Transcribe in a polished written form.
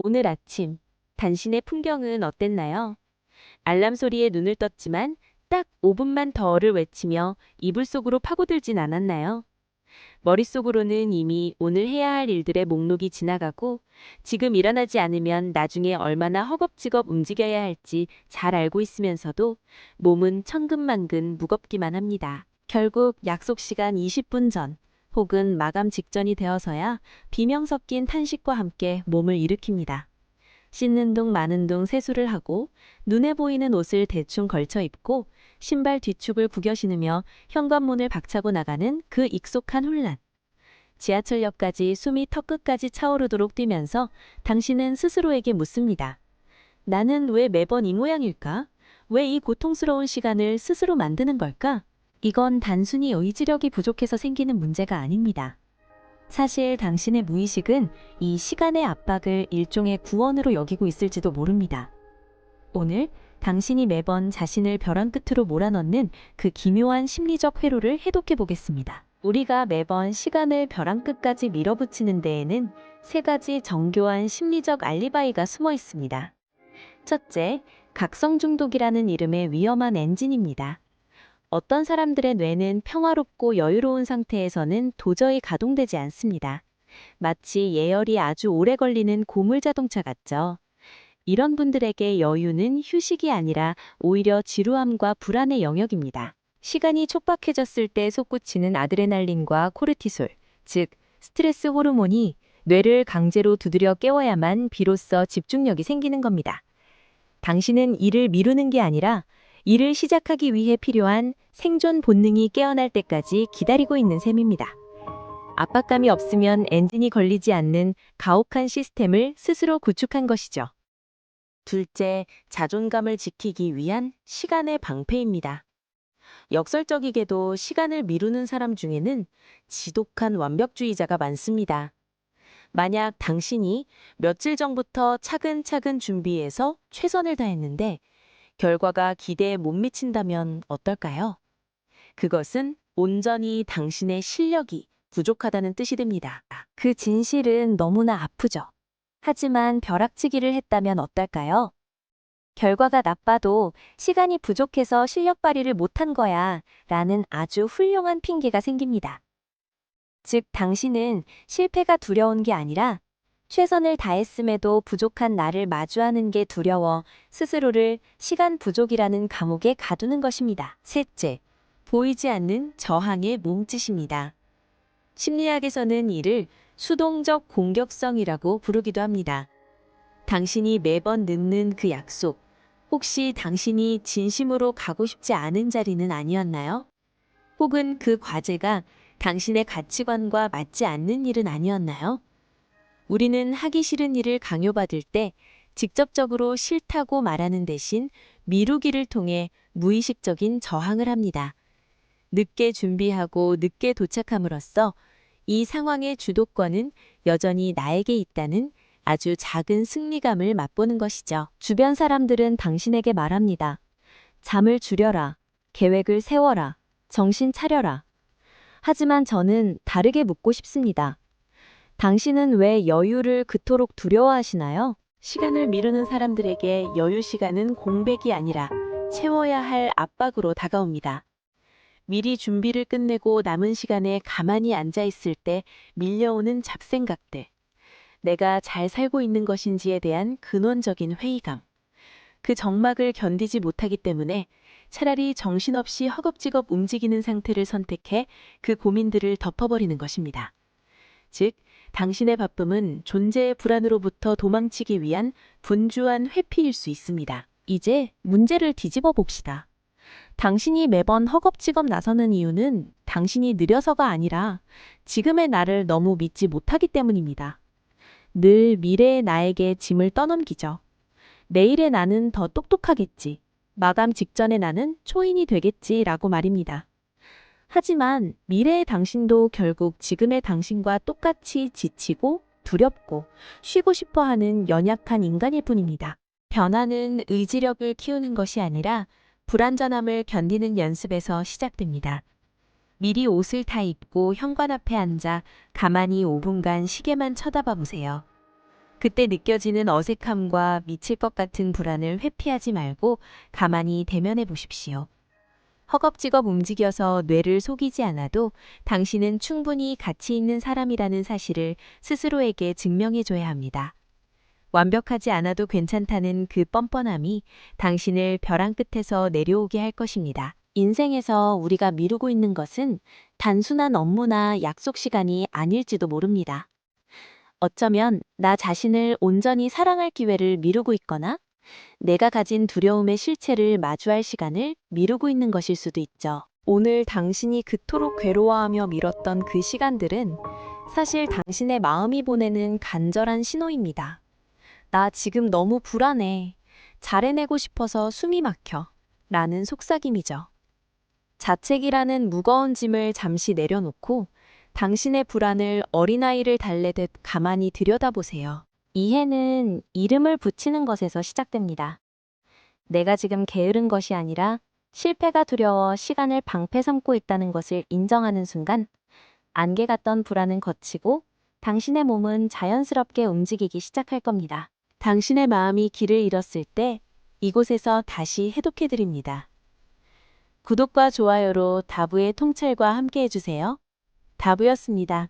오늘 아침, 당신의 풍경은 어땠나요? 알람 소리에 눈을 떴지만 딱 5분만 더를 외치며 이불 속으로 파고들진 않았나요? 머릿속으로는 이미 오늘 해야 할 일들의 목록이 지나가고 지금 일어나지 않으면 나중에 얼마나 허겁지겁 움직여야 할지 잘 알고 있으면서도 몸은 천근만근 무겁기만 합니다. 결국 약속 시간 20분 전 혹은 마감 직전이 되어서야 비명 섞인 탄식과 함께 몸을 일으킵니다. 씻는 둥 마는 둥 세수를 하고 눈에 보이는 옷을 대충 걸쳐 입고 신발 뒷축을 구겨 신으며 현관문을 박차고 나가는 그 익숙한 혼란. 지하철역까지 숨이 턱끝까지 차오르도록 뛰면서 당신은 스스로에게 묻습니다. 나는 왜 매번 이 모양일까? 왜 이 고통스러운 시간을 스스로 만드는 걸까? 이건 단순히 의지력이 부족해서 생기는 문제가 아닙니다. 사실 당신의 무의식은 이 시간의 압박을 일종의 구원으로 여기고 있을지도 모릅니다. 오늘 당신이 매번 자신을 벼랑 끝으로 몰아넣는 그 기묘한 심리적 회로를 해독해 보겠습니다. 우리가 매번 시간을 벼랑 끝까지 밀어붙이는 데에는 세 가지 정교한 심리적 알리바이가 숨어 있습니다. 첫째, 각성 중독이라는 이름의 위험한 엔진입니다. 어떤 사람들의 뇌는 평화롭고 여유로운 상태에서는 도저히 가동되지 않습니다. 마치 예열이 아주 오래 걸리는 고물 자동차 같죠. 이런 분들에게 여유는 휴식이 아니라 오히려 지루함과 불안의 영역입니다. 시간이 촉박해졌을 때 솟구치는 아드레날린과 코르티솔, 즉 스트레스 호르몬이 뇌를 강제로 두드려 깨워야만 비로소 집중력이 생기는 겁니다. 당신은 일을 미루는 게 아니라 일을 시작하기 위해 필요한 생존 본능이 깨어날 때까지 기다리고 있는 셈입니다. 압박감이 없으면 엔진이 걸리지 않는 가혹한 시스템을 스스로 구축한 것이죠. 둘째, 자존감을 지키기 위한 시간의 방패입니다. 역설적이게도 시간을 미루는 사람 중에는 지독한 완벽주의자가 많습니다. 만약 당신이 며칠 전부터 차근차근 준비해서 최선을 다했는데 결과가 기대에 못 미친다면 어떨까요? 그것은 온전히 당신의 실력이 부족하다는 뜻이 됩니다. 그 진실은 너무나 아프죠. 하지만 벼락치기를 했다면 어떨까요? 결과가 나빠도 시간이 부족해서 실력 발휘를 못한 거야 라는 아주 훌륭한 핑계가 생깁니다. 즉, 당신은 실패가 두려운 게 아니라 최선을 다했음에도 부족한 나를 마주하는 게 두려워 스스로를 시간 부족이라는 감옥에 가두는 것입니다. 셋째, 보이지 않는 저항의 몸짓입니다. 심리학에서는 이를 수동적 공격성이라고 부르기도 합니다. 당신이 매번 늦는 그 약속, 혹시 당신이 진심으로 가고 싶지 않은 자리는 아니었나요? 혹은 그 과제가 당신의 가치관과 맞지 않는 일은 아니었나요? 우리는 하기 싫은 일을 강요받을 때 직접적으로 싫다고 말하는 대신 미루기를 통해 무의식적인 저항을 합니다. 늦게 준비하고 늦게 도착함으로써 이 상황의 주도권은 여전히 나에게 있다는 아주 작은 승리감을 맛보는 것이죠. 주변 사람들은 당신에게 말합니다. 잠을 줄여라. 계획을 세워라. 정신 차려라. 하지만 저는 다르게 묻고 싶습니다. 당신은 왜 여유를 그토록 두려워하시나요? 시간을 미루는 사람들에게 여유 시간은 공백이 아니라 채워야 할 압박으로 다가옵니다. 미리 준비를 끝내고 남은 시간에 가만히 앉아 있을 때 밀려오는 잡생각들. 내가 잘 살고 있는 것인지에 대한 근원적인 회의감. 그 적막을 견디지 못하기 때문에 차라리 정신없이 허겁지겁 움직이는 상태를 선택해 그 고민들을 덮어버리는 것입니다. 즉, 당신의 바쁨은 존재의 불안으로부터 도망치기 위한 분주한 회피일 수 있습니다. 이제 문제를 뒤집어 봅시다. 당신이 매번 허겁지겁 나서는 이유는 당신이 느려서가 아니라 지금의 나를 너무 믿지 못하기 때문입니다. 늘 미래의 나에게 짐을 떠넘기죠. 내일의 나는 더 똑똑하겠지. 마감 직전의 나는 초인이 되겠지라고 말입니다. 하지만 미래의 당신도 결국 지금의 당신과 똑같이 지치고 두렵고 쉬고 싶어 하는 연약한 인간일 뿐입니다. 변화는 의지력을 키우는 것이 아니라 불완전함을 견디는 연습에서 시작됩니다. 미리 옷을 다 입고 현관 앞에 앉아 가만히 5분간 시계만 쳐다봐 보세요. 그때 느껴지는 어색함과 미칠 것 같은 불안을 회피하지 말고 가만히 대면해 보십시오. 허겁지겁 움직여서 뇌를 속이지 않아도 당신은 충분히 가치 있는 사람이라는 사실을 스스로에게 증명해 줘야 합니다. 완벽하지 않아도 괜찮다는 그 뻔뻔함이 당신을 벼랑 끝에서 내려오게 할 것입니다. 인생에서 우리가 미루고 있는 것은 단순한 업무나 약속 시간이 아닐지도 모릅니다. 어쩌면 나 자신을 온전히 사랑할 기회를 미루고 있거나 내가 가진 두려움의 실체를 마주할 시간을 미루고 있는 것일 수도 있죠. 오늘 당신이 그토록 괴로워하며 미뤘던 그 시간들은 사실 당신의 마음이 보내는 간절한 신호입니다. 나 지금 너무 불안해. 잘해내고 싶어서 숨이 막혀. 라는 속삭임이죠. 자책이라는 무거운 짐을 잠시 내려놓고 당신의 불안을 어린아이를 달래듯 가만히 들여다보세요. 이해는 이름을 붙이는 것에서 시작됩니다. 내가 지금 게으른 것이 아니라 실패가 두려워 시간을 방패 삼고 있다는 것을 인정하는 순간 안개 같던 불안은 걷히고 당신의 몸은 자연스럽게 움직이기 시작할 겁니다. 당신의 마음이 길을 잃었을 때 이곳에서 다시 해독해 드립니다. 구독과 좋아요로 다부의 통찰과 함께 해주세요. 다부였습니다.